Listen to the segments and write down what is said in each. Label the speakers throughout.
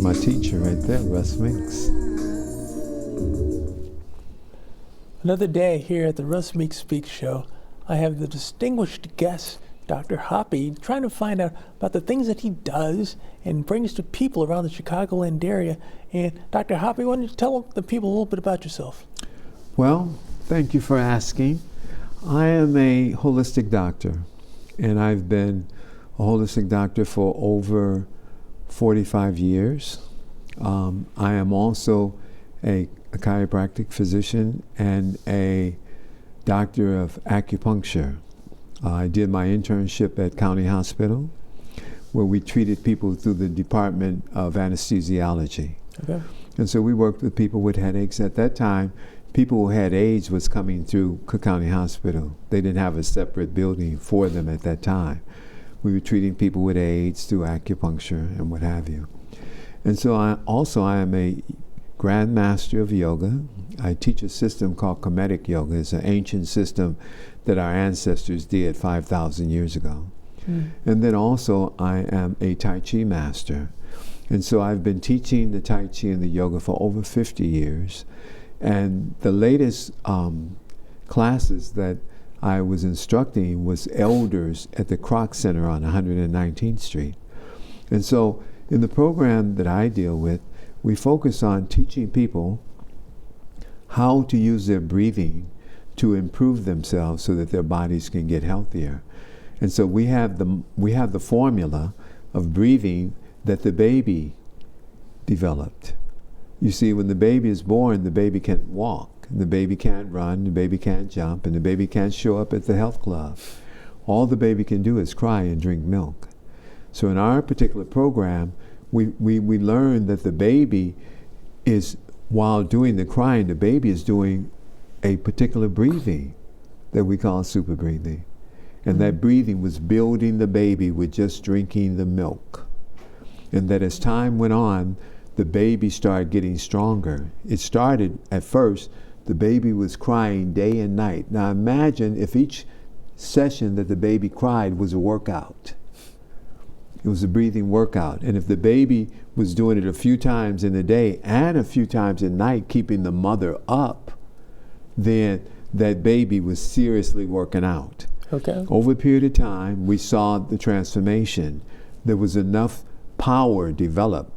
Speaker 1: my teacher right there, Russ Meeks.
Speaker 2: Another day here at the Russ Meek Speaks show, I have the distinguished guest, Dr. Hapi, trying to find out about the things that he does and brings to people around the Chicagoland area. And Dr. Hapi, why don't you tell the people a little bit about yourself?
Speaker 1: Well, thank you for asking. I am a holistic doctor, and I've been a holistic doctor for over 45 years. I am also a chiropractic physician and a doctor of acupuncture. I did my internship at County Hospital, where we treated people through the Department of Anesthesiology.
Speaker 2: Okay.
Speaker 1: And so we worked with people with headaches. At that time, people who had AIDS was coming through Cook County Hospital. They didn't have a separate building for them at that time. We were treating people with AIDS through acupuncture and what have you. And so I am a Grand Master of Yoga. I teach a system called Kemetic Yoga. It's an ancient system that our ancestors did 5,000 years ago. And then also I am a Tai Chi master. And so I've been teaching the Tai Chi and the yoga for over 50 years. And the latest classes that I was instructing was elders at the Kroc Center on 119th Street. And so in the program that I deal with, we focus on teaching people how to use their breathing to improve themselves so that their bodies can get healthier. And so we have the formula of breathing that the baby developed. You see, when the baby is born, the baby can't walk, and the baby can't run, the baby can't jump, and the baby can't show up at the health club. All the baby can do is cry and drink milk. So in our particular program, we learn that the baby is, while doing the crying, the baby is doing a particular breathing that we call super breathing. And that breathing was building the baby with just drinking the milk. And that as time went on, the baby started getting stronger. It started, at first, the baby was crying day and night. Now imagine if each session that the baby cried was a workout. It was a breathing workout. And if the baby was doing it a few times in the day and a few times at night, keeping the mother up, then that baby was seriously working out.
Speaker 2: Okay.
Speaker 1: Over a period of time, we saw the transformation. There was enough power developed.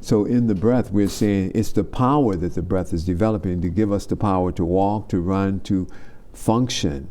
Speaker 1: So in the breath, we're saying it's the power that the breath is developing to give us the power to walk, to run, to function.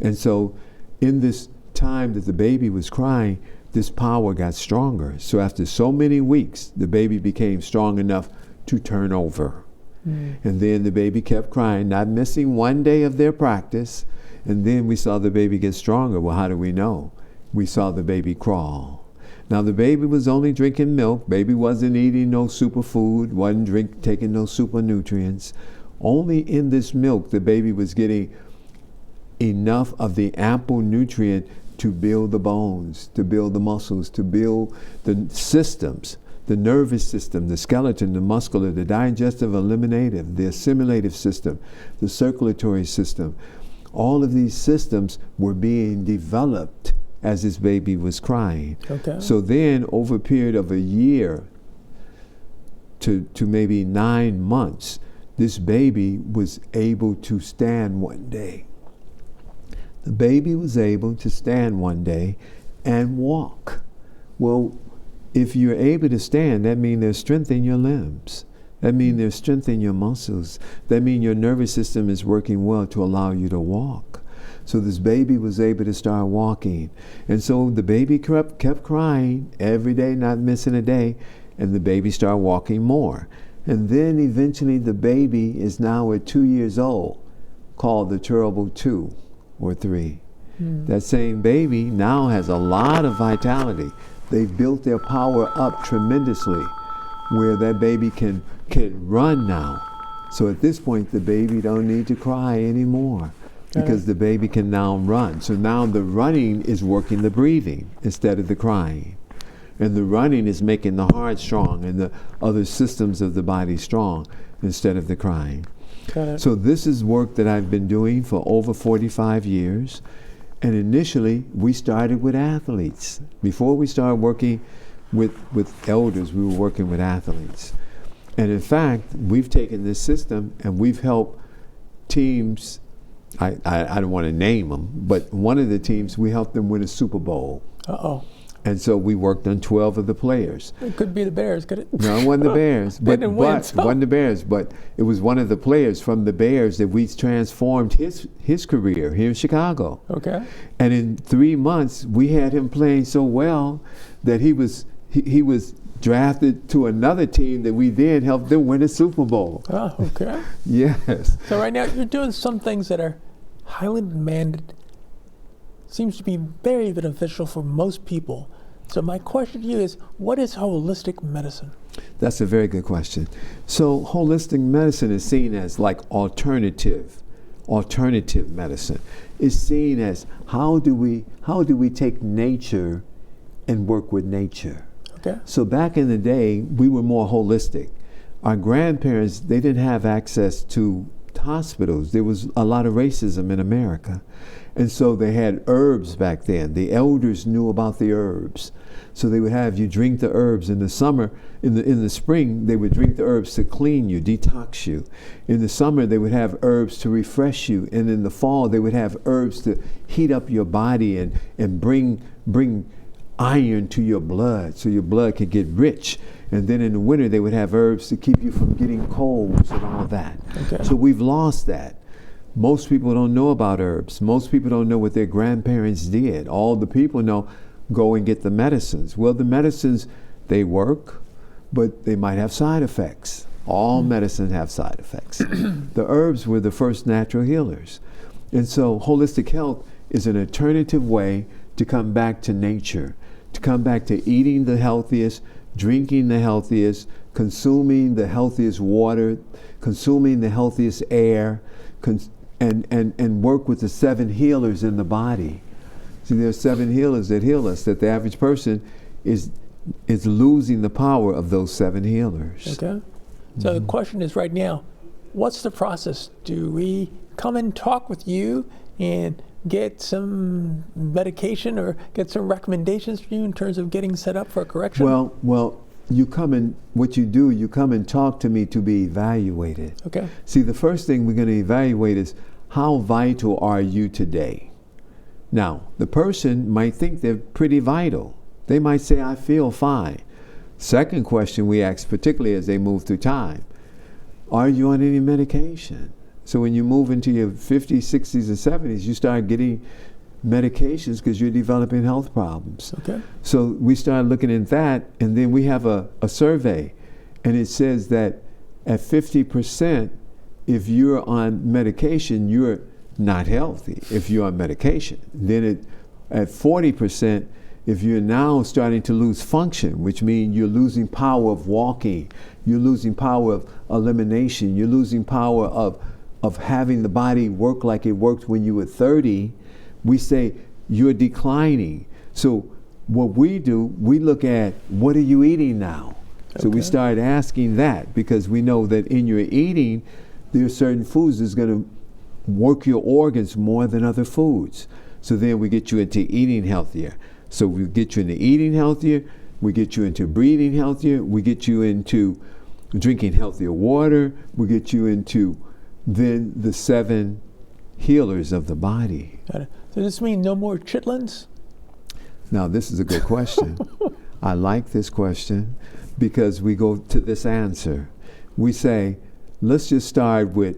Speaker 1: And so in this time that the baby was crying, this power got stronger. So after so many weeks, the baby became strong enough to turn over. And then the baby kept crying, not missing one day of their practice. And then we saw the baby get stronger. Well, how do we know? We saw the baby crawl. Now the baby was only drinking milk. Baby wasn't eating no superfood, wasn't taking no super nutrients. Only in this milk the baby was getting enough of the ample nutrient to build the bones, to build the muscles, to build the systems, the nervous system, the skeleton, the muscular, the digestive, eliminative, the assimilative system, the circulatory system. All of these systems were being developed as this baby was crying.
Speaker 2: Okay.
Speaker 1: So then over a period of a year to maybe 9 months, this baby was able to stand one day. The baby was able to stand one day and walk. Well, if you're able to stand, that means there's strength in your limbs. That means there's strength in your muscles. That means your nervous system is working well to allow you to walk. So this baby was able to start walking. And so the baby kept crying every day, not missing a day, and the baby started walking more. And then eventually the baby is now at 2 years old, called the terrible 2 or 3. That same baby now has a lot of vitality. They've built their power up tremendously, where that baby can run now. So at this point, the baby don't need to cry anymore because the baby can now run. So now the running is working the breathing instead of the crying. And the running is making the heart strong and the other systems of the body strong instead of the crying. So this is work that I've been doing for over 45 years. And initially, we started with athletes. Before we started working with elders. We were working with athletes. And in fact, we've taken this system and we've helped teams. I don't want to name them, but one of the teams, we helped them win a Super Bowl.
Speaker 2: Uh-oh.
Speaker 1: And so we worked on 12 of the players.
Speaker 2: It could be the Bears, could it?
Speaker 1: No, it wasn't the Bears.
Speaker 2: They didn't win, so.
Speaker 1: It wasn't the Bears, but it was one of the players from the Bears that we transformed his career here in Chicago.
Speaker 2: Okay.
Speaker 1: And in 3 months, we had him playing so well that he was drafted to another team that we then helped them win a Super Bowl.
Speaker 2: Oh, okay.
Speaker 1: Yes.
Speaker 2: So right now you're doing some things that are highly demanded. Seems to be very beneficial for most people. So my question to you is, what is holistic medicine?
Speaker 1: That's a very good question. So holistic medicine is seen as like alternative medicine. It's seen as how do we take nature and work with nature.
Speaker 2: Okay.
Speaker 1: So back in the day, we were more holistic. Our grandparents, they didn't have access to hospitals. There was a lot of racism in America. And so they had herbs back then. The elders knew about the herbs. So they would have you drink the herbs in the summer. In the spring, they would drink the herbs to clean you, detox you. In the summer, they would have herbs to refresh you. And in the fall, they would have herbs to heat up your body and bring iron to your blood so your blood could get rich. And then in the winter, they would have herbs to keep you from getting colds and all that.
Speaker 2: Okay.
Speaker 1: So we've lost that. Most people don't know about herbs. Most people don't know what their grandparents did. All the people know, go and get the medicines. Well, the medicines, they work, but they might have side effects. All medicines have side effects. The herbs were the first natural healers. And so holistic health is an alternative way to come back to nature, to come back to eating the healthiest, drinking the healthiest, consuming the healthiest water, consuming the healthiest air, and work with the 7 healers in the body. See, there are 7 healers that heal us, that the average person is losing the power of those 7 healers.
Speaker 2: Okay. So the question is right now, what's the process? Do we come and talk with you and get some medication or get some recommendations for you in terms of getting set up for a correction?
Speaker 1: Well, you come and you come and talk to me to be evaluated.
Speaker 2: Okay.
Speaker 1: See, the first thing we're going to evaluate is how vital are you today? Now, the person might think they're pretty vital. They might say, I feel fine. Second question we ask, particularly as they move through time, are you on any medication? So when you move into your 50s, 60s, and 70s, you start getting medications because you're developing health problems.
Speaker 2: Okay.
Speaker 1: So we start looking at that, and then we have a survey, and it says that at 50%, if you're on medication, you're not healthy if you're on medication. Then at 40%, if you're now starting to lose function, which means you're losing power of walking, you're losing power of elimination, you're losing power of having the body work like it worked when you were 30, we say you're declining. So what we do, we look at what are you eating now? Okay. So we start asking that because we know that in your eating, there are certain foods that's going to work your organs more than other foods. So then we get you into eating healthier. So we get you into eating healthier, we get you into breathing healthier, we get you into drinking healthier water, we get you into then the 7 healers of the body.
Speaker 2: Got it. So this means no more chitlins?
Speaker 1: Now this is a good question. I like this question because we go to this answer. We say, let's just start with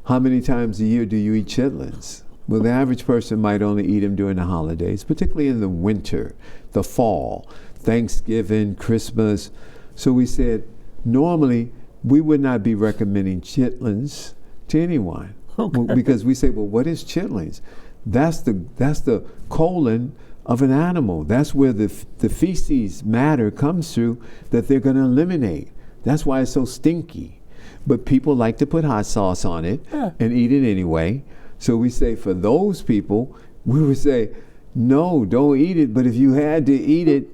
Speaker 1: how many times a year do you eat chitlins? Well, the average person might only eat them during the holidays, particularly in the winter, the fall, Thanksgiving, Christmas. So we said, normally, we would not be recommending chitlins to anyone. Okay. Because we say, well, what is chitlins? That's the colon of an animal. That's where the feces matter comes through that they're going to eliminate. That's why it's so stinky. But people like to put hot sauce on it and eat it anyway. So we say for those people, we would say, no, don't eat it. But if you had to eat it,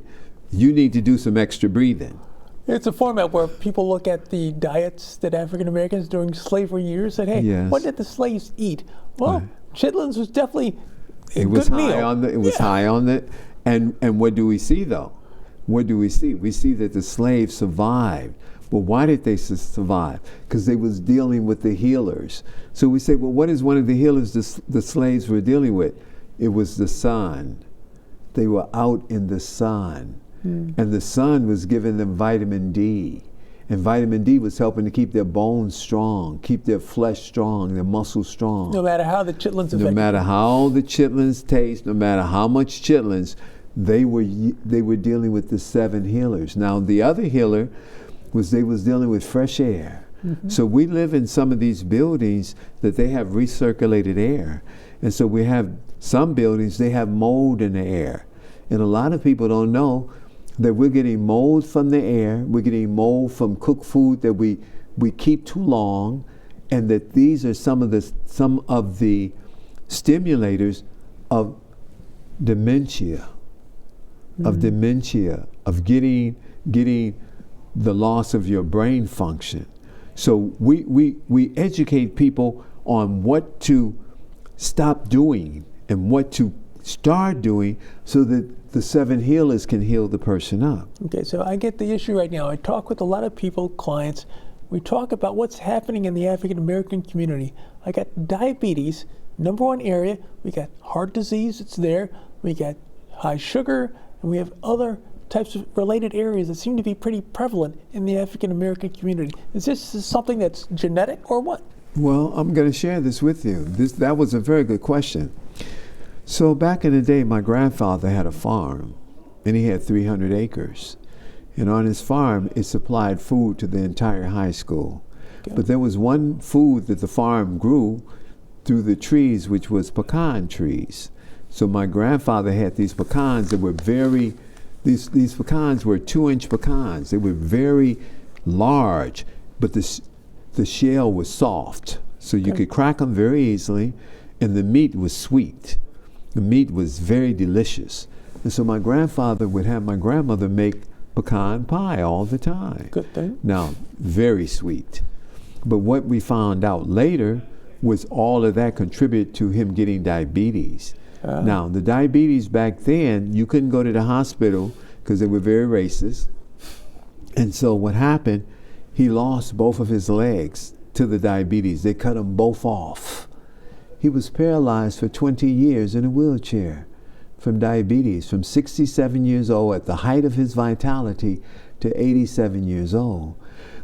Speaker 1: you need to do some extra breathing.
Speaker 2: It's a format where people look at the diets that African Americans during slavery years said, hey,
Speaker 1: yes.
Speaker 2: What did the slaves eat? Well, chitlins was definitely a
Speaker 1: it
Speaker 2: good
Speaker 1: was
Speaker 2: meal.
Speaker 1: High on the, it was high on the, and what do we see though? what do we see? We see that the slaves survived. Well, why did they survive? Because they was dealing with the healers. So we say, well, what is one of the healers the slaves were dealing with? It was the sun. They were out in the sun. And the sun was giving them vitamin D. And vitamin D was helping to keep their bones strong, keep their flesh strong, their muscles strong.
Speaker 2: No matter how the chitlins affect
Speaker 1: No matter how the chitlins taste, no matter how much chitlins, they were dealing with the 7 healers. Now the other healer was dealing with fresh air. So we live in some of these buildings that they have recirculated air. And so we have some buildings, they have mold in the air. And a lot of people don't know that we're getting mold from the air, we're getting mold from cooked food that we keep too long, and that these are some of the stimulators of dementia, of getting the loss of your brain function. So we educate people on what to stop doing and what to start doing so that the 7 healers can heal the person up.
Speaker 2: Okay, so I get the issue right now. I talk with a lot of people, clients. We talk about what's happening in the African American community. I got diabetes, #1 area. We got heart disease, it's there. We got high sugar, and we have other types of related areas that seem to be pretty prevalent in the African American community. Is this something that's genetic or what?
Speaker 1: Well, I'm going to share this with you. That was a very good question. So back in the day, my grandfather had a farm, and he had 300 acres. And on his farm, it supplied food to the entire high school. Okay. But there was one food that the farm grew through the trees, which was pecan trees. So my grandfather had these pecans that were these pecans were 2-inch pecans. They were very large, but the shell was soft. So you could crack them very easily, and the meat was sweet. The meat was very delicious. And so my grandfather would have my grandmother make pecan pie all the time.
Speaker 2: Good thing.
Speaker 1: Now, very sweet. But what we found out later was all of that contributed to him getting diabetes. Now, the diabetes back then, you couldn't go to the hospital because they were very racist. And so what happened, he lost both of his legs to the diabetes. They cut them both off. He was paralyzed for 20 years in a wheelchair from diabetes, from 67 years old at the height of his vitality to 87 years old.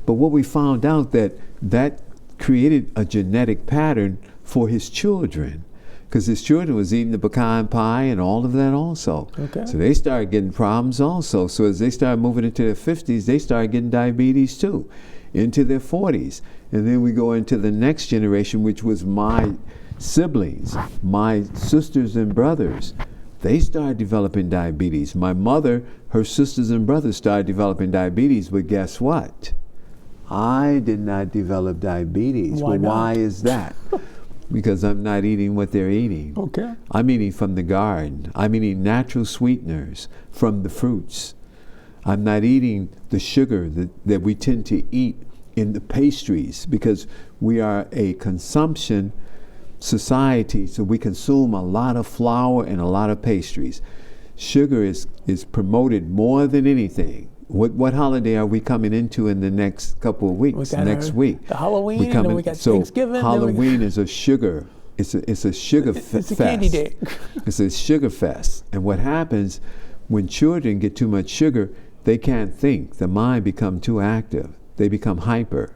Speaker 1: But what we found out that created a genetic pattern for his children, because his children was eating the pecan pie and all of that also. Okay. So they started getting problems also. So as they started moving into their 50s, they started getting diabetes too, into their 40s. And then we go into the next generation, which was my siblings, my sisters and brothers. They started developing diabetes. My mother, her sisters and brothers started developing diabetes, but guess what? I did not develop diabetes.
Speaker 2: Why not?
Speaker 1: Why is that? Because I'm not eating what they're eating.
Speaker 2: Okay.
Speaker 1: I'm eating from the garden. I'm eating natural sweeteners from the fruits. I'm not eating the sugar that we tend to eat in the pastries, because we are a consumption society, so we consume a lot of flour and a lot of pastries. Sugar is promoted more than anything. What holiday are we coming into in the next couple of weeks? Next week.
Speaker 2: The Halloween, and then we got Thanksgiving.
Speaker 1: Halloween is a sugar. It's a sugar fest.
Speaker 2: It's a candy day.
Speaker 1: It's a sugar fest. And what happens when children get too much sugar, they can't think. The mind becomes too active. They become hyper.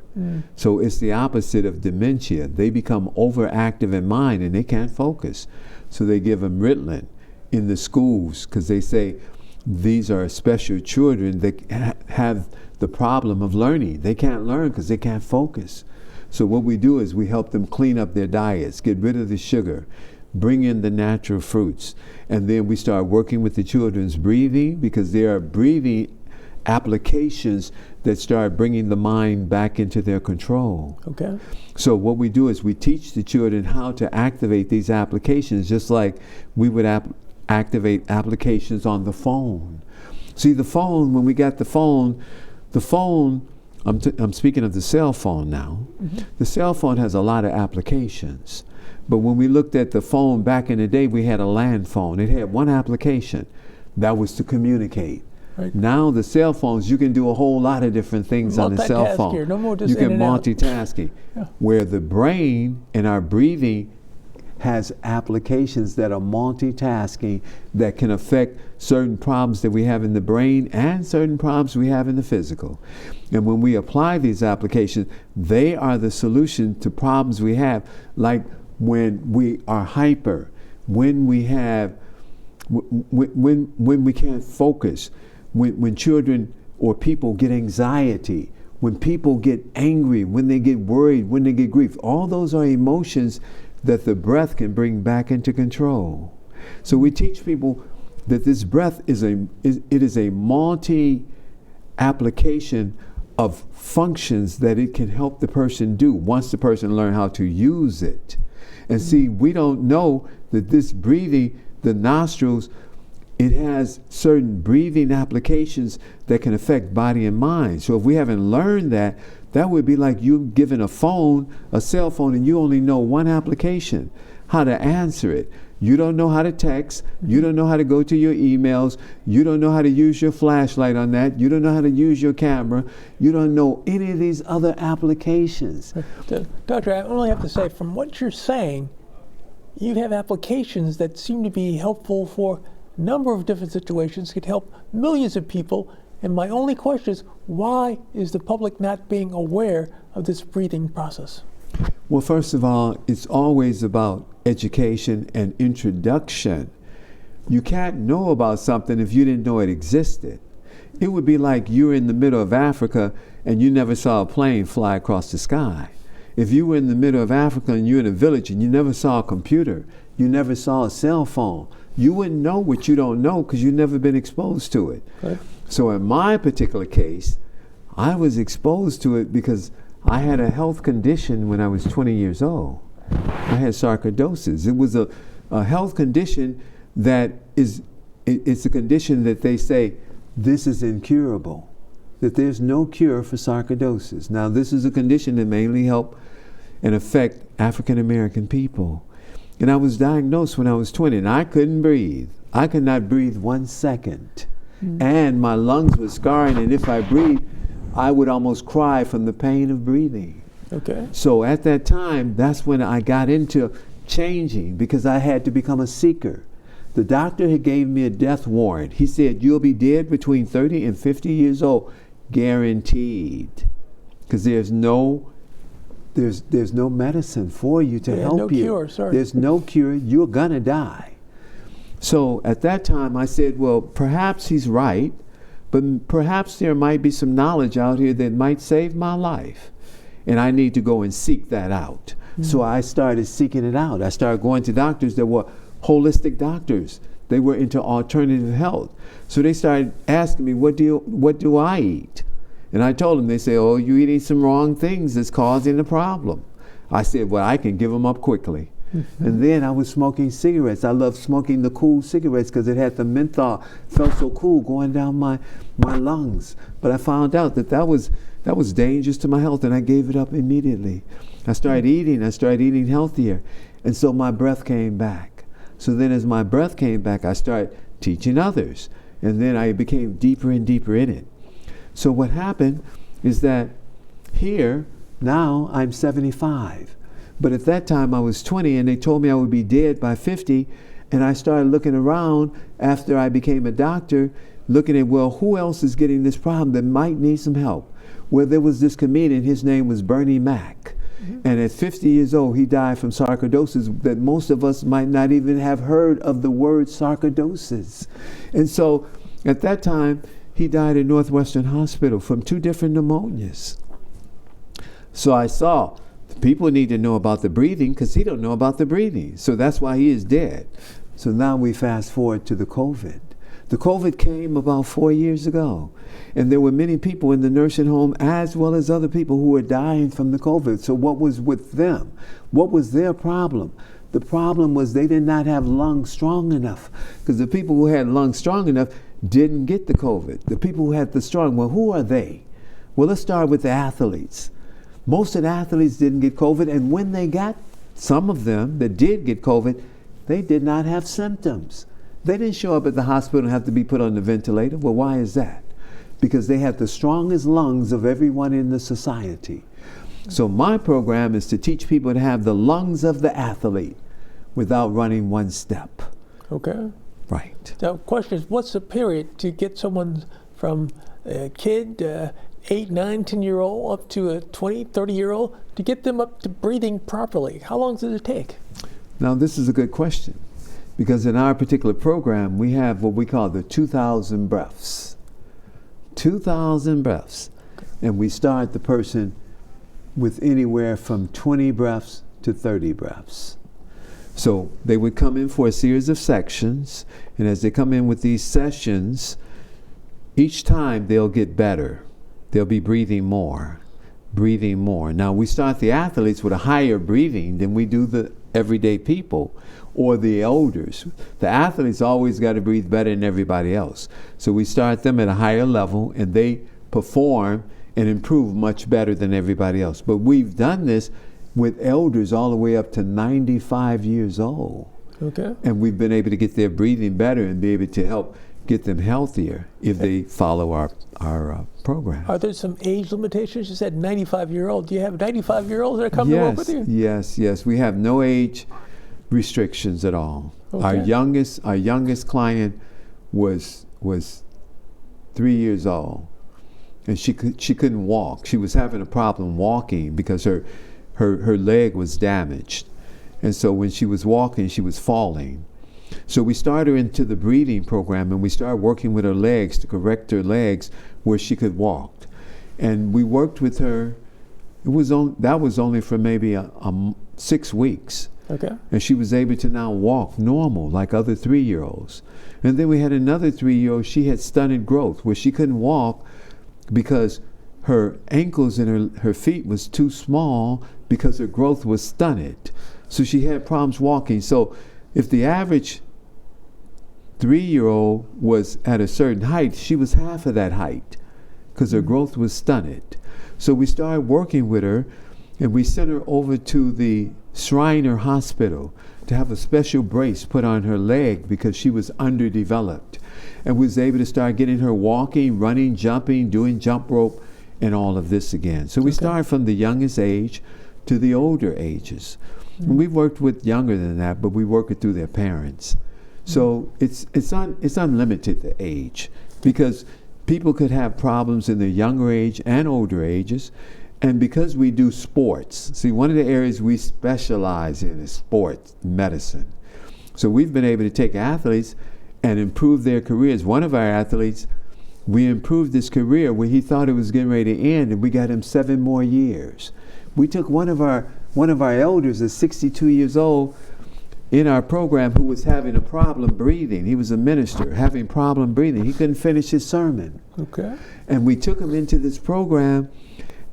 Speaker 1: So it's the opposite of dementia. They become overactive in mind and they can't focus. So they give them Ritalin in the schools because they say these are special children that have the problem of learning. They can't learn because they can't focus. So what we do is we help them clean up their diets, get rid of the sugar, bring in the natural fruits, and then we start working with the children's breathing, because there are breathing applications that start bringing the mind back into their control.
Speaker 2: Okay.
Speaker 1: So what we do is we teach the children how to activate these applications, just like we would activate applications on the phone. See, the phone, when we got the phone, I'm speaking of the cell phone now. Mm-hmm. The cell phone has a lot of applications. But when we looked at the phone back in the day, we had a land phone. It had one application. That was to communicate.
Speaker 2: Right.
Speaker 1: Now the cell phones, you can do a whole lot of different things on the cell phone.
Speaker 2: Multitask here, no more just
Speaker 1: you can
Speaker 2: in and out.
Speaker 1: multitasking.
Speaker 2: Yeah.
Speaker 1: Where the brain and our breathing has applications that are multitasking that can affect certain problems that we have in the brain and certain problems we have in the physical. And when we apply these applications, they are the solution to problems we have, like when we are hyper, when we have, when we can't focus, when children or people get anxiety, when people get angry, when they get worried, when they get grief. All those are emotions that the breath can bring back into control. So we teach people that this breath is a multi application of functions that it can help the person do once the person learn how to use it. And see, we don't know that this breathing, the nostrils, it has certain breathing applications that can affect body and mind. So if we haven't learned that, that would be like you giving a cell phone, and you only know one application, how to answer it. You don't know how to text. You don't know how to go to your emails. You don't know how to use your flashlight on that. You don't know how to use your camera. You don't know any of these other applications.
Speaker 2: Doctor, I only have to say, from what you're saying, you have applications that seem to be helpful for a number of different situations, could help millions of people. And my only question is, why is the public not being aware of this breathing process?
Speaker 1: Well, first of all, it's always about education and introduction. You can't know about something if you didn't know it existed. It would be like you're in the middle of Africa and you never saw a plane fly across the sky. If you were in the middle of Africa and you're in a village and you never saw a computer, you never saw a cell phone, you wouldn't know what you don't know because you've never been exposed to it.
Speaker 2: Okay.
Speaker 1: So in my particular case, I was exposed to it because I had a health condition when I was 20 years old. I had sarcoidosis. It was a health condition that it's a condition that they say, this is incurable, that there's no cure for sarcoidosis. Now, this is a condition that mainly help and affect African American people. And I was diagnosed when I was 20, and I couldn't breathe. I could not breathe 1 second. And my lungs were scarring, and if I breathed, I would almost cry from the pain of breathing.
Speaker 2: Okay.
Speaker 1: So at that time, that's when I got into changing, because I had to become a seeker. The doctor had gave me a death warrant. He said, you'll be dead between 30 and 50 years old, guaranteed. Because there's no medicine for you to help
Speaker 2: no
Speaker 1: you.
Speaker 2: Cure, sorry.
Speaker 1: There's no cure. You're gonna die. So at that time, I said, well, perhaps he's right, but perhaps there might be some knowledge out here that might save my life, and I need to go and seek that out. So I started seeking it out. I started going to doctors that were holistic doctors. They were into alternative health. So they started asking me, what do I eat? And I told them. They say, oh, you're eating some wrong things that's causing the problem. I said, well, I can give them up quickly. And then I was smoking cigarettes. I loved smoking the cool cigarettes because it had the menthol, felt so cool going down my lungs. But I found out that was dangerous to my health, and I gave it up immediately. I started eating healthier, and so my breath came back. So then as my breath came back, I started teaching others, and then I became deeper and deeper in it. So what happened is that here, now I'm 75. But at that time I was 20, and they told me I would be dead by 50, and I started looking around after I became a doctor, looking at, well, who else is getting this problem that might need some help? Well, there was this comedian, his name was Bernie Mac. And at 50 years old, he died from sarcoidosis that most of us might not even have heard of the word sarcoidosis. And so at that time, he died at Northwestern Hospital from 2 different pneumonias. So I saw people need to know about the breathing because he don't know about the breathing. So that's why he is dead. So now we fast forward to the COVID. The COVID came about 4 years ago. And there were many people in the nursing home as well as other people who were dying from the COVID. So what was with them? What was their problem? The problem was they did not have lungs strong enough, because the people who had lungs strong enough didn't get the COVID. The people who had the strong, well, who are they? Well, let's start with the athletes. Most of the athletes didn't get COVID, and when they got some of them that did get COVID, they did not have symptoms. They didn't show up at the hospital and have to be put on the ventilator. Well, why is that? Because they have the strongest lungs of everyone in the society. So my program is to teach people to have the lungs of the athlete without running one step.
Speaker 2: Okay.
Speaker 1: Right.
Speaker 2: Now, question is, what's the period to get someone from a kid, 8, 9, 10-year-old, up to a 20, 30-year-old, to get them up to breathing properly? How long does it take?
Speaker 1: Now, this is a good question, because in our particular program, we have what we call the 2,000 breaths. 2,000 breaths. And we start the person with anywhere from 20 breaths to 30 breaths. So they would come in for a series of sections, and as they come in with these sessions, each time they'll get better. They'll be breathing more, breathing more. Now, we start the athletes with a higher breathing than we do the everyday people or the elders. The athletes always got to breathe better than everybody else. So we start them at a higher level, and they perform and improve much better than everybody else. But we've done this with elders all the way up to 95 years old.
Speaker 2: Okay.
Speaker 1: And we've been able to get their breathing better and be able to help get them healthier if they follow our program.
Speaker 2: Are there some age limitations? You said 95-year-old. Do you have 95-year-olds that are coming to work with you?
Speaker 1: Yes. We have no age restrictions at all.
Speaker 2: Okay.
Speaker 1: Our youngest client was 3 years old, and she couldn't walk. She was having a problem walking because her leg was damaged, and so when she was walking, she was falling. So we started her into the breathing program, and we started working with her legs to correct her legs where she could walk. And we worked with her. That was only for maybe 6 weeks.
Speaker 2: Okay.
Speaker 1: And she was able to now walk normal like other 3-year-olds. And then we had another 3-year-old. She had stunted growth where she couldn't walk because her ankles and her feet was too small because her growth was stunted. So she had problems walking. So if the average 3-year-old was at a certain height, she was half of that height because her growth was stunted. So we started working with her, and we sent her over to the Shriner Hospital to have a special brace put on her leg because she was underdeveloped. And we was able to start getting her walking, running, jumping, doing jump rope, and all of this again. So we started from the youngest age to the older ages. And we've worked with younger than that, but we work it through their parents. So it's unlimited, the age, because people could have problems in the younger age and older ages. And because we do sports, see, one of the areas we specialize in is sports medicine. So we've been able to take athletes and improve their careers. One of our athletes, we improved his career where he thought it was getting ready to end, and we got him 7 more years. We took one of our elders at 62 years old in our program who was having a problem breathing. He was a minister having problem breathing. He couldn't finish his sermon.
Speaker 2: Okay.
Speaker 1: And we took him into this program,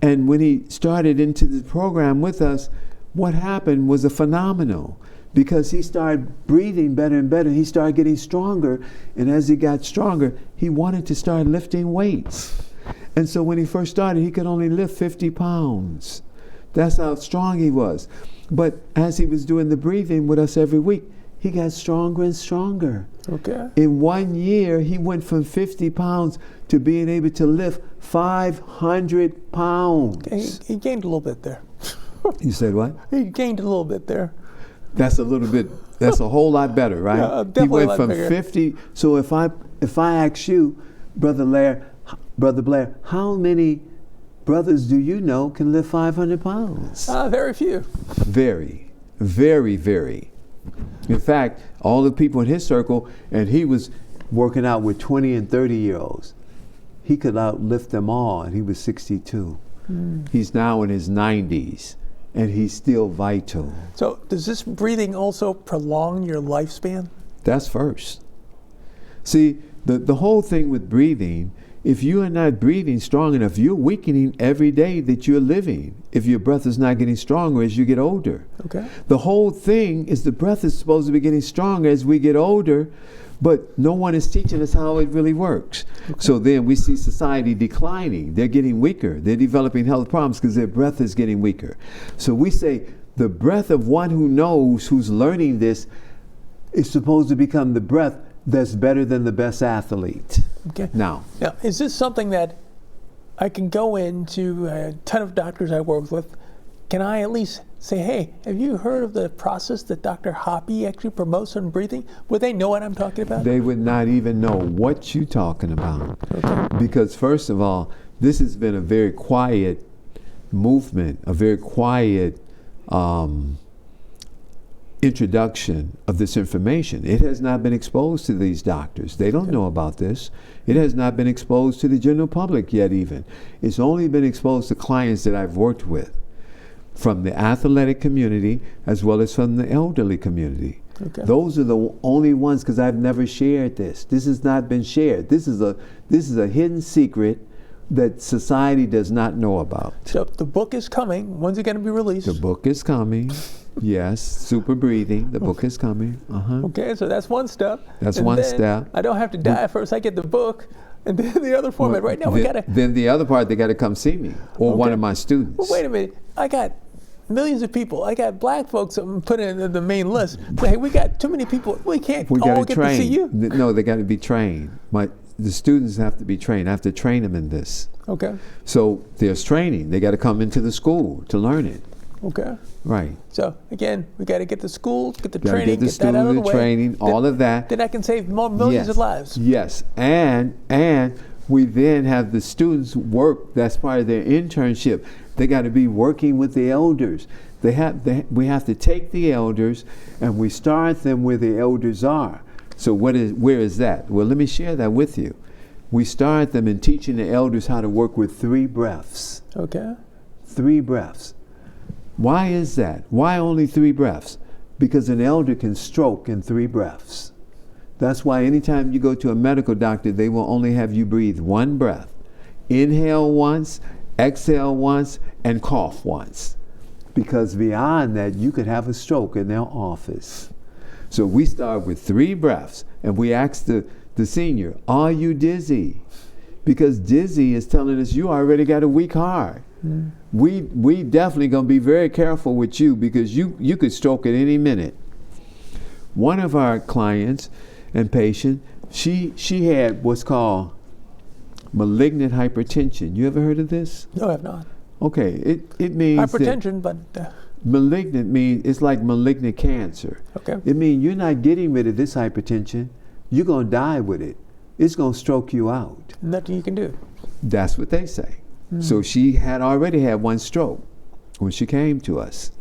Speaker 1: and when he started into the program with us, what happened was a phenomenal, because he started breathing better and better. He started getting stronger, and as he got stronger, he wanted to start lifting weights. And so when he first started, he could only lift 50 pounds. That's how strong he was. But as he was doing the breathing with us every week, he got stronger and stronger.
Speaker 2: Okay.
Speaker 1: In 1 year, he went from 50 pounds to being able to lift 500 pounds.
Speaker 2: He gained a little bit there.
Speaker 1: You said what?
Speaker 2: He gained a little bit there.
Speaker 1: That's a whole lot better, right?
Speaker 2: Yeah,
Speaker 1: He
Speaker 2: definitely
Speaker 1: went
Speaker 2: a lot
Speaker 1: from
Speaker 2: bigger.
Speaker 1: 50. So if I ask you, Brother Blair, how many brothers do you know can lift 500 pounds?
Speaker 2: Very few.
Speaker 1: Very, very, very. In fact, all the people in his circle, and he was working out with 20 and 30-year-olds. He could outlift them all, and he was 62. He's now in his 90s, and he's still vital.
Speaker 2: So does this breathing also prolong your lifespan?
Speaker 1: That's first. See, the whole thing with breathing, if you are not breathing strong enough, you're weakening every day that you're living if your breath is not getting stronger as you get older.
Speaker 2: Okay.
Speaker 1: The whole thing is the breath is supposed to be getting stronger as we get older, but no one is teaching us how it really works. Okay. So then we see society declining. They're getting weaker. They're developing health problems because their breath is getting weaker. So we say the breath of one who knows, who's learning this, is supposed to become the breath that's better than the best athlete.
Speaker 2: Okay.
Speaker 1: Now,
Speaker 2: Is this something that I can go into a ton of doctors I work with? Can I at least say, hey, have you heard of the process that Dr. Hapi actually promotes on breathing? Would they know what I'm talking about?
Speaker 1: they would not even know what you're talking about. Because first of all, this has been a very quiet movement, a very quiet introduction of this information. It has not been exposed to these doctors. They don't know about this. It has not been exposed to the general public yet even. It's only been exposed to clients that I've worked with, from the athletic community as well as from the elderly community.
Speaker 2: Okay.
Speaker 1: Those are the only ones, because I've never shared this. This has not been shared. This is a hidden secret that society does not know about.
Speaker 2: So the book is coming. When's it going to be released?
Speaker 1: The book is coming. Yes, Super Breathing. The book is coming.
Speaker 2: Okay, so that's one step.
Speaker 1: That's
Speaker 2: And
Speaker 1: one
Speaker 2: then
Speaker 1: step.
Speaker 2: I don't have to die first. I get the book, and then the other format. Right now, we got to.
Speaker 1: Then the other part, they got to come see me or one of my students.
Speaker 2: Well, wait a minute. I got millions of people. I got black folks I'm putting in the main list. Say, hey, we got too many people. We can't
Speaker 1: We
Speaker 2: all
Speaker 1: got to
Speaker 2: get
Speaker 1: train.
Speaker 2: to see you.
Speaker 1: No, they got to be trained. The students have to be trained. I have to train them in this.
Speaker 2: Okay.
Speaker 1: So there's training. They got to come into the school to learn it.
Speaker 2: Okay.
Speaker 1: Right.
Speaker 2: So again, we got to get the school, get the
Speaker 1: Gotta
Speaker 2: training,
Speaker 1: get the
Speaker 2: that out of the way.
Speaker 1: training, all of that.
Speaker 2: Then I can save more millions
Speaker 1: Yes.
Speaker 2: of lives.
Speaker 1: Yes, and we then have the students work. That's part of their internship. They got to be working with the elders. We have to take the elders and we start them where the elders are. So where is that? Well, let me share that with you. We start them in teaching the elders how to work with 3 breaths.
Speaker 2: Okay.
Speaker 1: 3 breaths. Why is that? Why only 3 breaths? Because an elder can stroke in 3 breaths. That's why anytime you go to a medical doctor, they will only have you breathe 1 breath. Inhale once, exhale once, and cough once. Because beyond that, you could have a stroke in their office. So we start with 3 breaths, and we ask the senior, are you dizzy? Because dizzy is telling us you already got a weak heart. We definitely gonna be very careful with you because you could stroke at any minute. One of our clients and patient, she had what's called malignant hypertension. You ever heard of this?
Speaker 2: No, I have not.
Speaker 1: Okay, it means
Speaker 2: Hypertension, but
Speaker 1: malignant means it's like malignant cancer.
Speaker 2: okay.
Speaker 1: It means you're not getting rid of this hypertension. You're gonna die with it. It's gonna stroke you out.
Speaker 2: Nothing you can do.
Speaker 1: That's what they say. So she had already had 1 stroke when she came to us.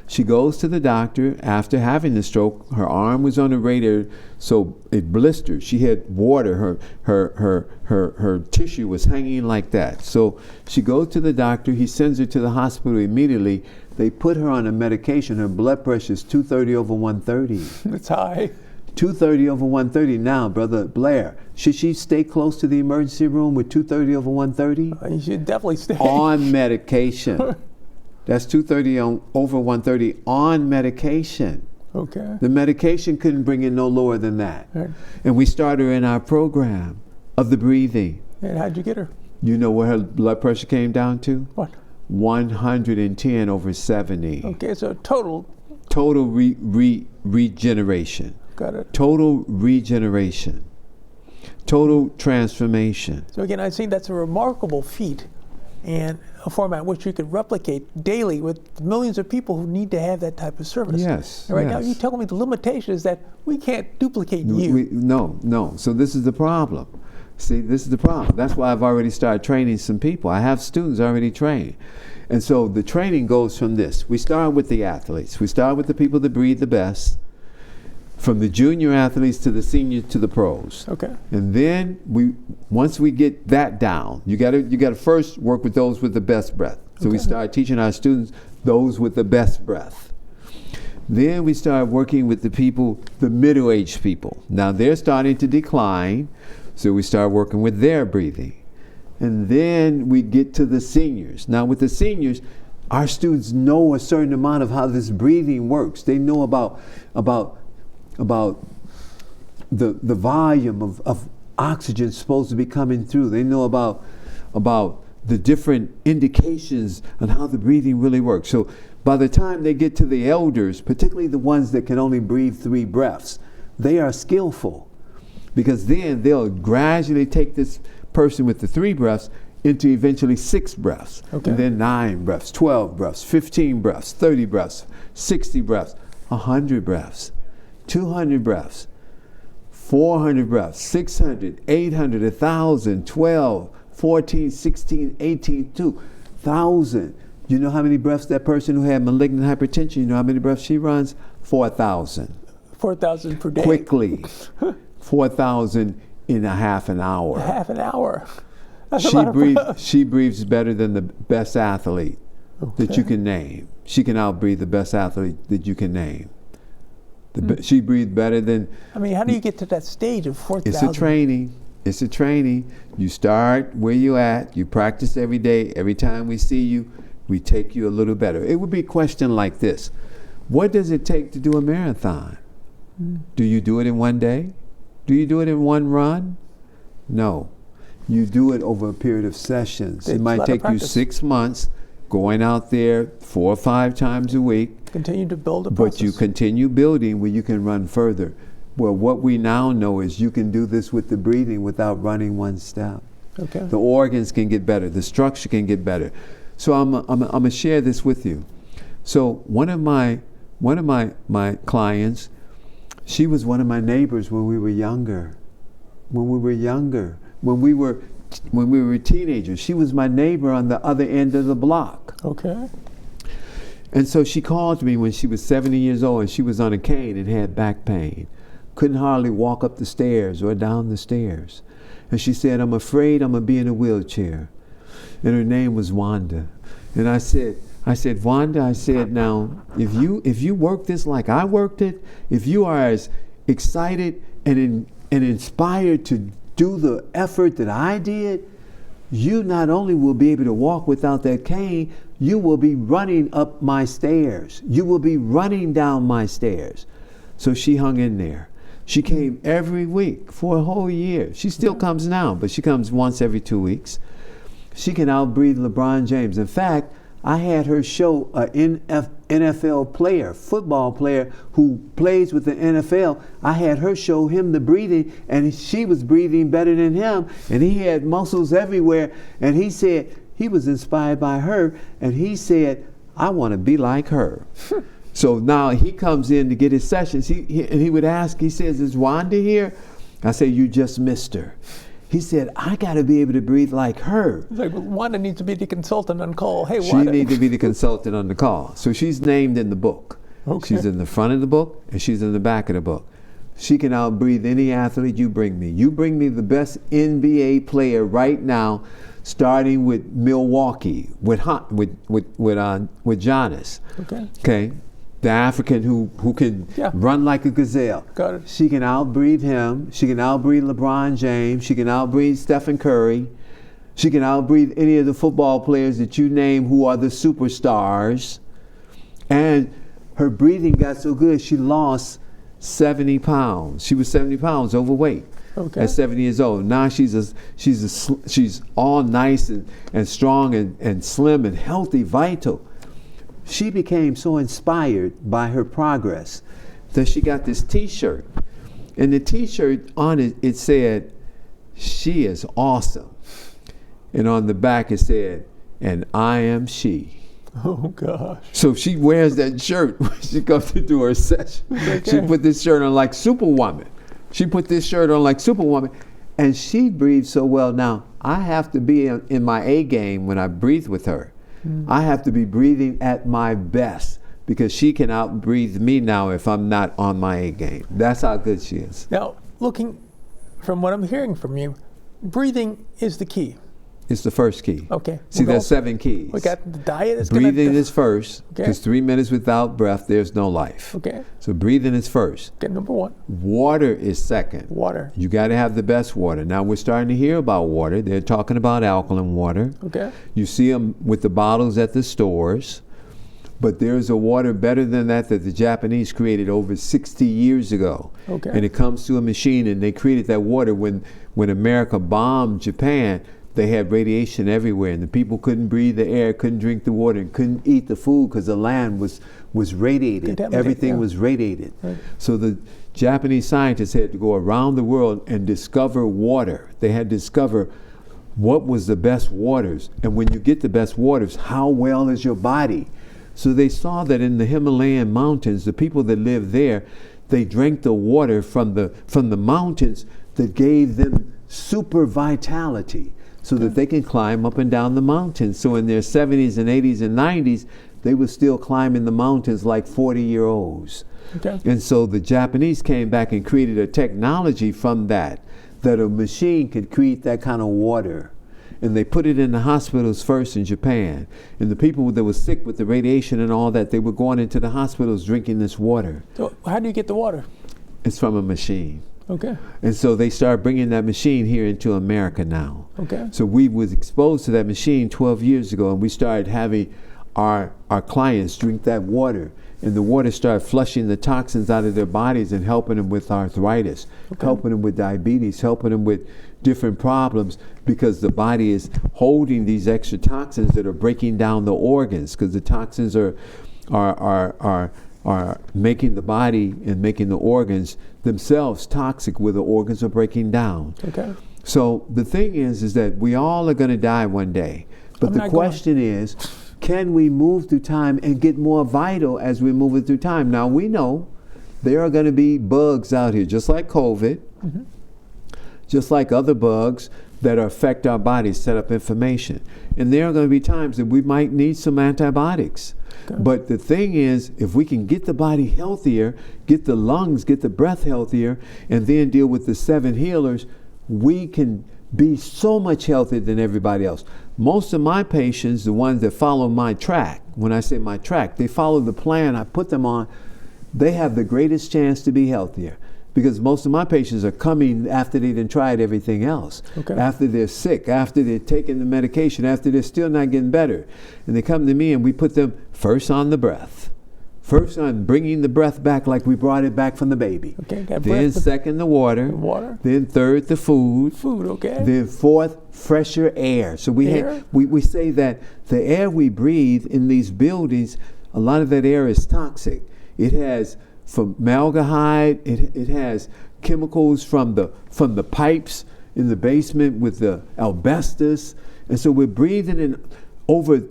Speaker 1: She goes to the doctor after having the stroke. Her arm was on the radiator, so it blistered. She had water. Her tissue was hanging like that. So she goes to the doctor. He sends her to the hospital immediately. They put her on a medication. Her blood pressure is 230/130.
Speaker 2: It's high.
Speaker 1: 230/130. Now, Brother Blair, should she stay close to the emergency room with 230/130?
Speaker 2: You should definitely stay.
Speaker 1: On medication. That's 230/130 on medication.
Speaker 2: Okay.
Speaker 1: The medication couldn't bring it no lower than that.
Speaker 2: Right.
Speaker 1: And we started her in our program of the breathing.
Speaker 2: And how'd you get her?
Speaker 1: You know where her blood pressure came down to?
Speaker 2: What?
Speaker 1: 110/70.
Speaker 2: Okay, so total.
Speaker 1: Total regeneration.
Speaker 2: Got it.
Speaker 1: Total regeneration. Total transformation.
Speaker 2: So again, I think that's a remarkable feat and a format which you could replicate daily with millions of people who need to have that type of service.
Speaker 1: Yes.
Speaker 2: And right now,
Speaker 1: yes.
Speaker 2: you telling me the limitation is that we can't duplicate you.
Speaker 1: No. So this is the problem. See, this is the problem. That's why I've already started training some people. I have students already trained. And so the training goes from this. We start with the athletes. We start with the people that breathe the best, from the junior athletes to the senior to the pros.
Speaker 2: Okay.
Speaker 1: And then once we get that down, you gotta first work with those with the best breath. So we start teaching our students those with the best breath. Then we start working with the people, the middle-aged people. Now they're starting to decline, so we start working with their breathing. And then we get to the seniors. Now with the seniors, our students know a certain amount of how this breathing works. They know about the volume of oxygen supposed to be coming through. They know about the different indications on how the breathing really works. So by the time they get to the elders, particularly the ones that can only breathe 3 breaths, they are skillful, because then they'll gradually take this person with the 3 breaths into eventually 6 breaths,
Speaker 2: Okay.
Speaker 1: and then 9 breaths, 12 breaths, 15 breaths, 30 breaths, 60 breaths, 100 breaths, 200 breaths, 400 breaths, 600, 800, 1,000, 12, 14, 16, 18, 2,000. You know how many breaths that person who had malignant hypertension, you know how many breaths she runs? 4,000.
Speaker 2: 4,000 per day.
Speaker 1: Quickly. 4,000 in a half an hour.
Speaker 2: Half an hour. That's a lot of breath.
Speaker 1: She breathes better than the best athlete that you can name. She can outbreathe the best athlete that you can name. She breathed better than...
Speaker 2: I mean, how do you get to that stage of 4,000?
Speaker 1: It's a training. It's a training. You start where you at. You practice every day. Every time we see you, we take you a little better. It would be a question like this. What does it take to do a marathon? Do you do it in one day? Do you do it in one run? No. You do it over a period of sessions. It might take you 6 months, going out there 4 or 5 times a week.
Speaker 2: Continue to build a process.
Speaker 1: But you continue building where you can run further. Well, what we now know is you can do this with the breathing without running one step.
Speaker 2: Okay.
Speaker 1: The organs can get better. The structure can get better. So I'm gonna share this with you. So one of my clients, she was one of my neighbors when we were younger. When we were teenagers, she was my neighbor on the other end of the block.
Speaker 2: Okay.
Speaker 1: And so she called me when she was 70 years old, and she was on a cane and had back pain. Couldn't hardly walk up the stairs or down the stairs. And she said, "I'm afraid I'm gonna be in a wheelchair." And her name was Wanda. And I said, "Wanda," I said, "now, if you work this like I worked it, if you are as excited and inspired to do the effort that I did, you not only will be able to walk without that cane, you will be running up my stairs. You will be running down my stairs." So she hung in there. She came every week for a whole year. She still comes now, but she comes once every 2 weeks. She can outbreathe LeBron James. In fact, I had her show an NFL player, football player who plays with the NFL. I had her show him the breathing, and she was breathing better than him, and he had muscles everywhere. And he said he was inspired by her, and he said, "I want to be like her." So now he comes in to get his sessions. He would ask, he says, "Is Wanda here?" I say, "You just missed her." He said, "I got to be able to breathe like her."
Speaker 2: It's like, Wanda needs to be the consultant on call. Hey,
Speaker 1: She
Speaker 2: Wanda.
Speaker 1: needs to be the consultant on the call. So she's named in the book.
Speaker 2: Okay.
Speaker 1: She's in the front of the book, and she's in the back of the book. She can outbreathe any athlete you bring me. You bring me the best NBA player right now, starting with Milwaukee, with Giannis. Okay. The African who can run like a gazelle.
Speaker 2: Got it.
Speaker 1: She can outbreathe him. She can outbreathe LeBron James. She can outbreathe Stephen Curry. She can outbreathe any of the football players that you name who are the superstars. And her breathing got so good, she lost 70 pounds. She was 70 pounds overweight at 70 years old. Now she's all nice and strong and slim and healthy, vital. She became so inspired by her progress that she got this T-shirt. And the T-shirt on it, it said, "She is awesome." And on the back it said, "And I am she."
Speaker 2: Oh, gosh.
Speaker 1: So she wears that shirt when she comes to do her session. She put this shirt on like Superwoman. And she breathes so well. Now, I have to be in my A game when I breathe with her. I have to be breathing at my best, because she can outbreathe me now if I'm not on my A game. That's how good she is.
Speaker 2: Now, looking from what I'm hearing from you, breathing is the key.
Speaker 1: It's the first key.
Speaker 2: Okay.
Speaker 1: See, there's 7 keys.
Speaker 2: We got the diet.
Speaker 1: Breathing is first,
Speaker 2: Okay.
Speaker 1: because 3 minutes without breath, there's no life.
Speaker 2: Okay.
Speaker 1: So breathing is first.
Speaker 2: Okay, number 1.
Speaker 1: Water is second.
Speaker 2: Water.
Speaker 1: You got to have the best water. Now we're starting to hear about water. They're talking about alkaline water.
Speaker 2: Okay.
Speaker 1: You see them with the bottles at the stores. But there's a water better than that the Japanese created over 60 years ago.
Speaker 2: Okay.
Speaker 1: And it comes to a machine, and they created that water when America bombed Japan. They had radiation everywhere, and the people couldn't breathe the air, couldn't drink the water, and couldn't eat the food because the land was radiated. Everything was radiated. Right. So the Japanese scientists had to go around the world and discover water. They had to discover what was the best waters. And when you get the best waters, how well is your body? So they saw that in the Himalayan mountains, the people that lived there, they drank the water from the mountains that gave them super vitality so that they can climb up and down the mountains. So in their 70s and 80s and 90s, they were still climbing the mountains like 40-year-olds.
Speaker 2: Okay.
Speaker 1: And so the Japanese came back and created a technology from that a machine could create that kind of water. And they put it in the hospitals first in Japan. And the people that were sick with the radiation and all that, they were going into the hospitals drinking this water.
Speaker 2: So how do you get the water?
Speaker 1: It's from a machine.
Speaker 2: Okay.
Speaker 1: And so they started bringing that machine here into America now.
Speaker 2: Okay.
Speaker 1: So we was exposed to that machine 12 years ago, and we started having our clients drink that water. And the water started flushing the toxins out of their bodies and helping them with arthritis, helping them with diabetes, helping them with different problems, because the body is holding these extra toxins that are breaking down the organs, because the toxins are making the body and making the organs themselves toxic, where the organs are breaking down.
Speaker 2: Okay.
Speaker 1: So the thing is that we all are going to die one day. But the question is, can we move through time and get more vital as we're moving through time? Now, we know there are going to be bugs out here, just like COVID, just like other bugs that affect our bodies, set up inflammation. And there are going to be times that we might need some antibiotics. Okay. But the thing is, if we can get the body healthier, get the lungs, get the breath healthier, and then deal with the 7 healers, we can be so much healthier than everybody else. Most of my patients, the ones that follow my track, when I say my track, they follow the plan I put them on, they have the greatest chance to be healthier. Because most of my patients are coming after they've tried everything else. Okay. After they're sick, after they're taking the medication, after they're still not getting better. And they come to me and we put them first on the breath. First on bringing the breath back like we brought it back from the baby.
Speaker 2: Okay,
Speaker 1: then second, the water. Then third, the food.
Speaker 2: Okay.
Speaker 1: Then fourth, fresher air. So we say that the air we breathe in these buildings, a lot of that air is toxic. It has formaldehyde. It has chemicals from the pipes in the basement with the asbestos, and so we're breathing in over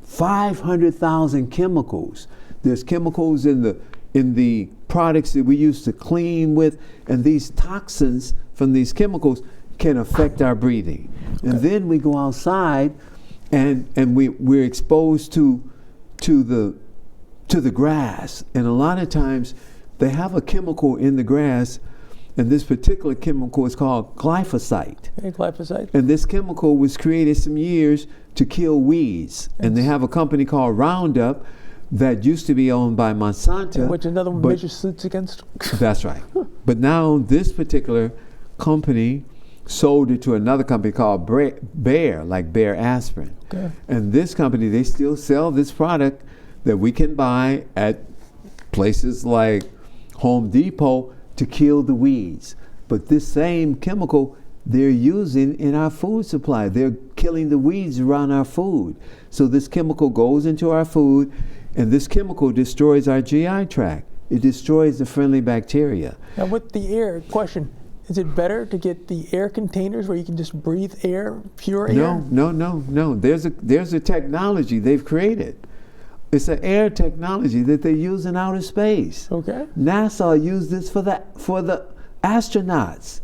Speaker 1: 500,000 chemicals. There's chemicals in the products that we use to clean with, and these toxins from these chemicals can affect our breathing. Okay. And then we go outside, and we're exposed to the grass, and a lot of times they have a chemical in the grass, and this particular chemical is called glyphosate.
Speaker 2: Okay, glyphosate.
Speaker 1: And this chemical was created some years to kill weeds. Yes. And they have a company called Roundup that used to be owned by Monsanto.
Speaker 2: Which another one major suits against.
Speaker 1: That's right. But now this particular company sold it to another company called Blair, like Blair aspirin. Okay. And this company, they still sell this product that we can buy at places like Home Depot to kill the weeds. But this same chemical they're using in our food supply. They're killing the weeds around our food. So this chemical goes into our food, and this chemical destroys our GI tract. It destroys the friendly bacteria.
Speaker 2: Now with the air, question, is it better to get the air containers where you can just breathe air, pure air?
Speaker 1: No. There's a technology they've created. It's an air technology that they use in outer space.
Speaker 2: Okay.
Speaker 1: NASA used this for the astronauts.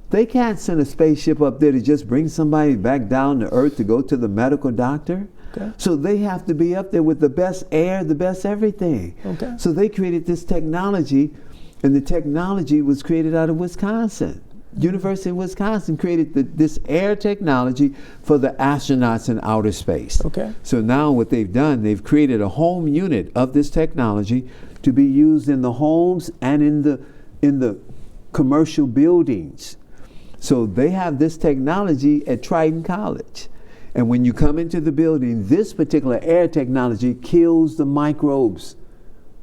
Speaker 1: They can't send a spaceship up there to just bring somebody back down to Earth to go to the medical doctor. Okay. So they have to be up there with the best air, the best everything. Okay. So they created this technology, and the technology was created out of Wisconsin. University of Wisconsin created this air technology for the astronauts in outer space. Okay. So now what they've done, they've created a home unit of this technology to be used in the homes and in the commercial buildings. So they have this technology at Triton College. And when you come into the building, this particular air technology kills the microbes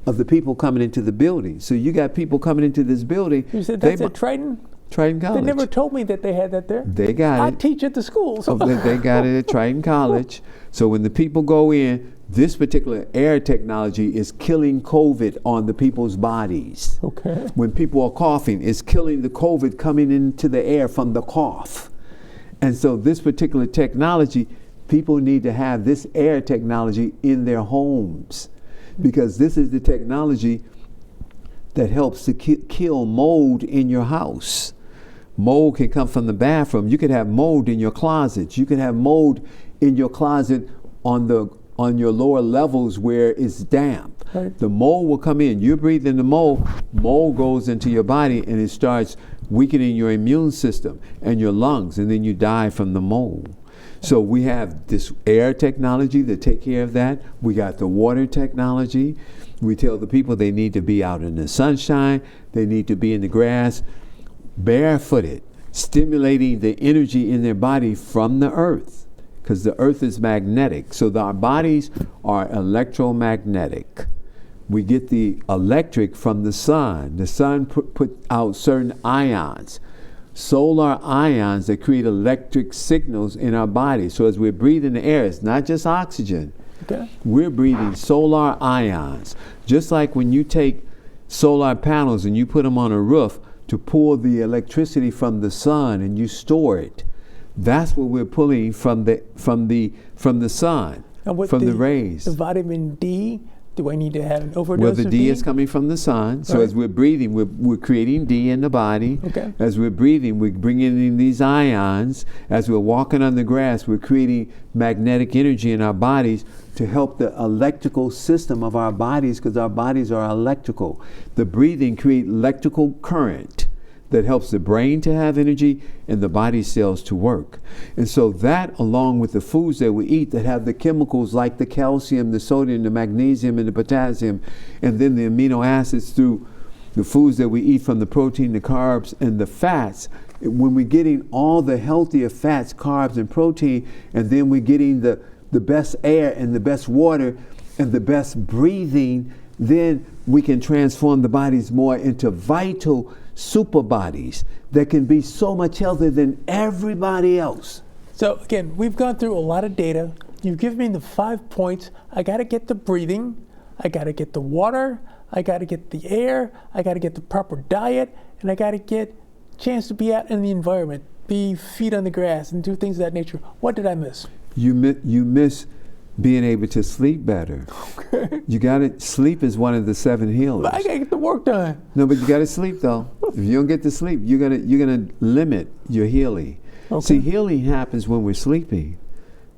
Speaker 1: of the people coming into the building. So you got people coming into this building.
Speaker 2: You said that's at Triton?
Speaker 1: Triton College.
Speaker 2: They never told me that they had that there.
Speaker 1: They got it.
Speaker 2: I teach at the school. So.
Speaker 1: They got it at Triton College. So when the people go in, This particular air technology is killing COVID on the people's bodies.
Speaker 2: Okay.
Speaker 1: When people are coughing, it's killing the COVID coming into the air from the cough. And so this particular technology, people need to have this air technology in their homes, because this is the technology that helps to kill mold in your house. Mold can come from the bathroom. You could have mold in your closet. You can have mold in your closet on your lower levels where it's damp.
Speaker 2: Right.
Speaker 1: The mold will come in. You're breathing the mold. Mold goes into your body and it starts weakening your immune system and your lungs, and then you die from the mold. So we have this air technology to take care of that. We got the water technology. We tell the people they need to be out in the sunshine. They need to be in the grass, barefooted, stimulating the energy in their body from the earth, because the earth is magnetic. So our bodies are electromagnetic. We get the electric from the sun. The sun put out certain ions, solar ions that create electric signals in our body. So as we're breathing the air, it's not just oxygen.
Speaker 2: Okay.
Speaker 1: We're breathing solar ions. Just like when you take solar panels and you put them on a roof to pull the electricity from the sun and you store it. That's what we're pulling from the sun, from the rays.
Speaker 2: The vitamin D, do I need to have an overdose
Speaker 1: Well, the
Speaker 2: of
Speaker 1: D is coming from the sun. So
Speaker 2: Right.
Speaker 1: as we're breathing, we're creating D in the body.
Speaker 2: Okay.
Speaker 1: As we're breathing, we're bringing in these ions. As we're walking on the grass, we're creating magnetic energy in our bodies to help the electrical system of our bodies, because our bodies are electrical. The breathing creates electrical current that helps the brain to have energy and the body cells to work. And so that, along with the foods that we eat that have the chemicals like the calcium, the sodium, the magnesium, and the potassium, and then the amino acids through the foods that we eat, from the protein, the carbs, and the fats, when we're getting all the healthier fats, carbs, and protein, and then we're getting the best air and the best water and the best breathing, then we can transform the bodies more into vital super bodies that can be so much healthier than everybody else.
Speaker 2: So again, we've gone through a lot of data. You've given me the 5 points. I got to get the breathing. I got to get the water. I got to get the air. I got to get the proper diet. And I got to get a chance to be out in the environment, be feet on the grass and do things of that nature. What did I miss?
Speaker 1: You miss being able to sleep better.
Speaker 2: Okay.
Speaker 1: You got to sleep is one of the 7 healers.
Speaker 2: But I got to get the work done.
Speaker 1: No, but you got to sleep though. If you don't get to sleep, you're gonna limit your healing.
Speaker 2: Okay.
Speaker 1: See, healing happens when we're sleeping.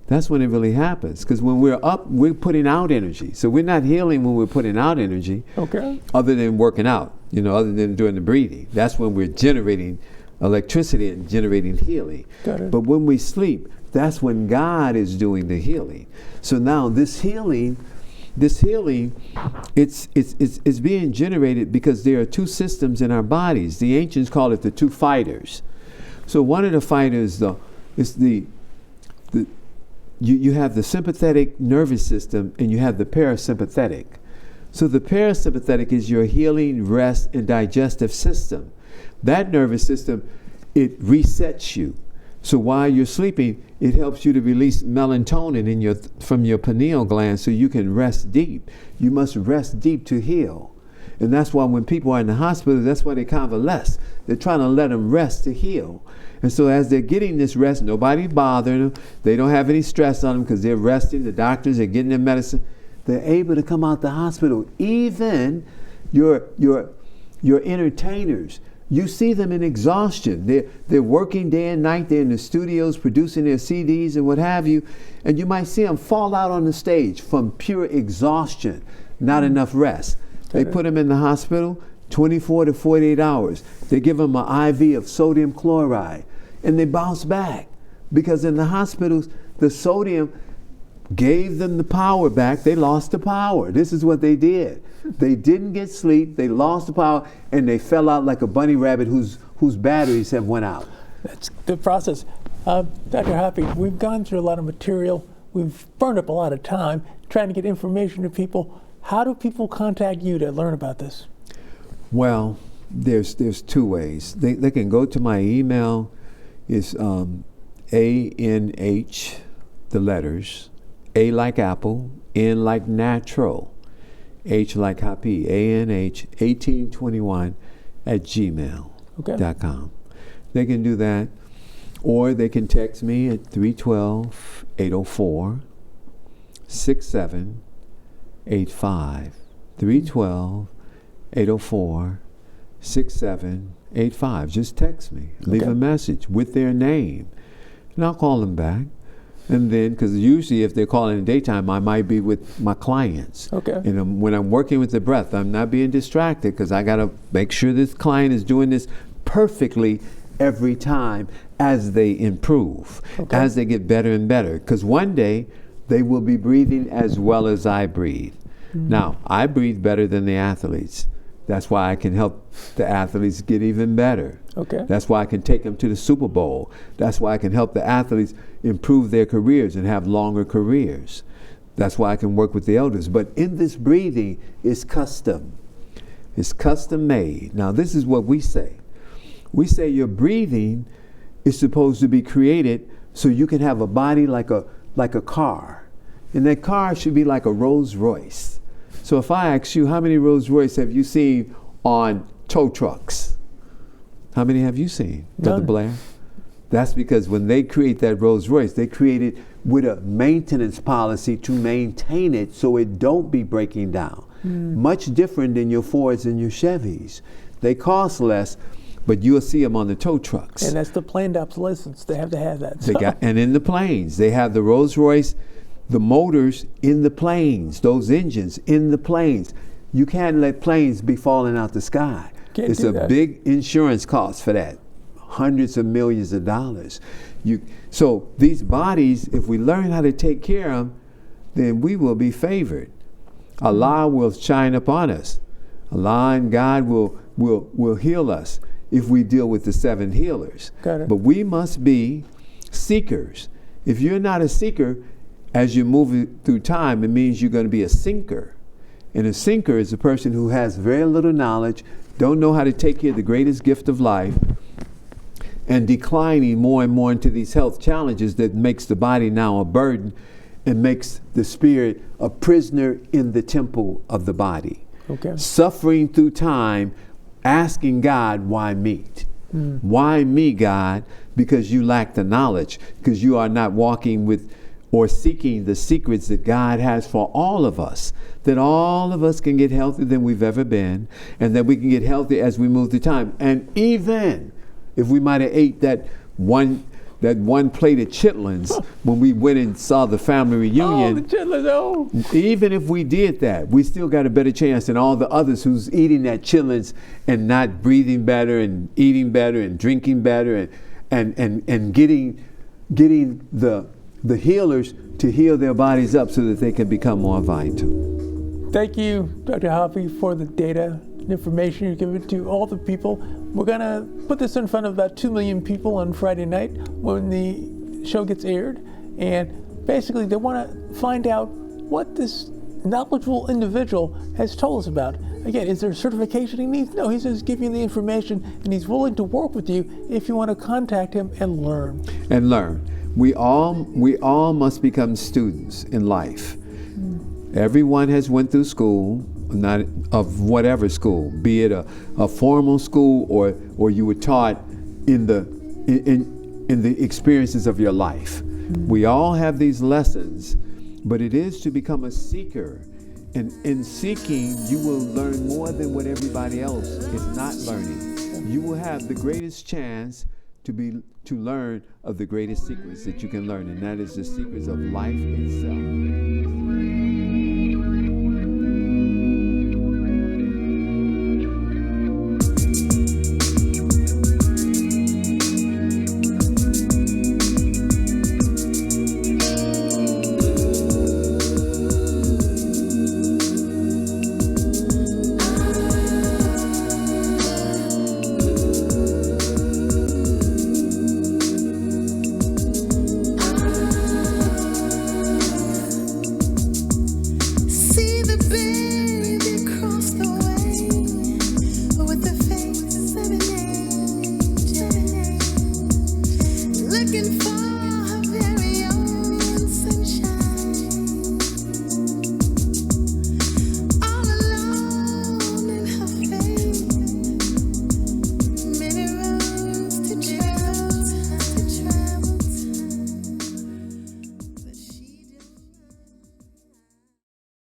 Speaker 1: That's when it really happens. Because when we're up, we're putting out energy. So we're not healing when we're putting out energy.
Speaker 2: Okay.
Speaker 1: Other than working out, other than doing the breathing. That's when we're generating electricity and generating healing.
Speaker 2: Got it.
Speaker 1: But when we sleep, that's when God is doing the healing. So now this healing, it's being generated because there are 2 systems in our bodies. The ancients call it the 2 fighters. So one of the fighters, you have the sympathetic nervous system and you have the parasympathetic. So the parasympathetic is your healing, rest, and digestive system. That nervous system, it resets you. So while you're sleeping, it helps you to release melatonin from your pineal gland so you can rest deep. You must rest deep to heal. And that's why when people are in the hospital, that's why they convalesce. They're trying to let them rest to heal. And so as they're getting this rest, nobody's bothering them. They don't have any stress on them because they're resting. The doctors are getting their medicine. They're able to come out the hospital. Even your entertainers, you see them in exhaustion. They're working day and night. They're in the studios producing their CDs and what have you. And you might see them fall out on the stage from pure exhaustion, not enough rest. They put them in the hospital 24 to 48 hours. They give them an IV of sodium chloride and they bounce back, because in the hospitals, the sodium gave them the power back. They lost the power. This is what they did. They didn't get sleep. They lost the power, and they fell out like a bunny rabbit whose batteries have went out.
Speaker 2: That's the process. Dr. Hapi, we've gone through a lot of material. We've burned up a lot of time trying to get information to people. How do people contact you to learn about this?
Speaker 1: Well, there's 2 ways. They can go to my email. It's ANH, the letters, A like apple, N like natural, H like Hapi, ANH 1821 at gmail.com. They can do that, or they can text me at 312-804-6785. 312-804-6785. Just text me. Leave a message with their name, and I'll call them back. And then, because usually if they're calling in the daytime, I might be with my clients. And when I'm working with the breath, I'm not being distracted, because I got to make sure this client is doing this perfectly every time as they improve, as they get better and better. Because one day they will be breathing as well as I breathe. Now, I breathe better than the athletes. That's why I can help the athletes get even better. That's why I can take them to the Super Bowl. That's why I can help the athletes improve their careers and have longer careers. That's why I can work with the elders. But in this breathing, it's custom. It's custom made. Now, this is what we say. We say your breathing is supposed to be created so you can have a body like a car. And that car should be like a Rolls Royce. So if I ask you, how many Rolls Royce have you seen on tow trucks? How many have you seen, Brother Blair? That's because when they create that Rolls Royce, they create it with a maintenance policy to maintain it so it don't be breaking down. Much different than your Fords and your Chevys. They cost less, but you'll see them on the tow trucks.
Speaker 2: And that's the planned obsolescence. They have to have that.
Speaker 1: And in the planes, they have the Rolls Royce, the motors in the planes, those engines in the planes. You can't let planes be falling out the sky. It's a big insurance cost for that. Hundreds of millions of dollars. So these bodies, if we learn how to take care of them, then we will be favored. Allah will shine upon us. Allah and God will heal us if we deal with the 7 healers. But we must be seekers. If you're not a seeker, as you move through time, it means you're going to be a sinker. And a sinker is a person who has very little knowledge, don't know how to take care of the greatest gift of life, and declining more and more into these health challenges that makes the body now a burden and makes the spirit a prisoner in the temple of the body. Suffering through time, asking God, why me? Why me, God? Because you lack the knowledge, because you are not walking with or seeking the secrets that God has for all of us, that all of us can get healthier than we've ever been, and that we can get healthier as we move through time. And even if we might have ate that one plate of chitlins when we went and saw the family reunion,
Speaker 2: the chitlins,
Speaker 1: even if we did that, we still got a better chance than all the others who's eating that chitlins and not breathing better and eating better and drinking better and getting the healers to heal their bodies up so that they can become more vital.
Speaker 2: Thank you, Dr. Hapi, for the data and information you're giving to all the people. We're going to put this in front of about 2 million people on Friday night when the show gets aired. And basically, they want to find out what this knowledgeable individual has told us about. Again, is there a certification he needs? No, he's just giving you the information, and he's willing to work with you if you want to contact him and learn.
Speaker 1: We all must become students in life. Everyone has went through school, not of whatever school, be it a formal school or you were taught in the experiences of your life. We all have these lessons, but it is to become a seeker. And in seeking, you will learn more than what everybody else is not learning. You will have the greatest chance to learn of the greatest secrets that you can learn, and that is the secrets of life itself.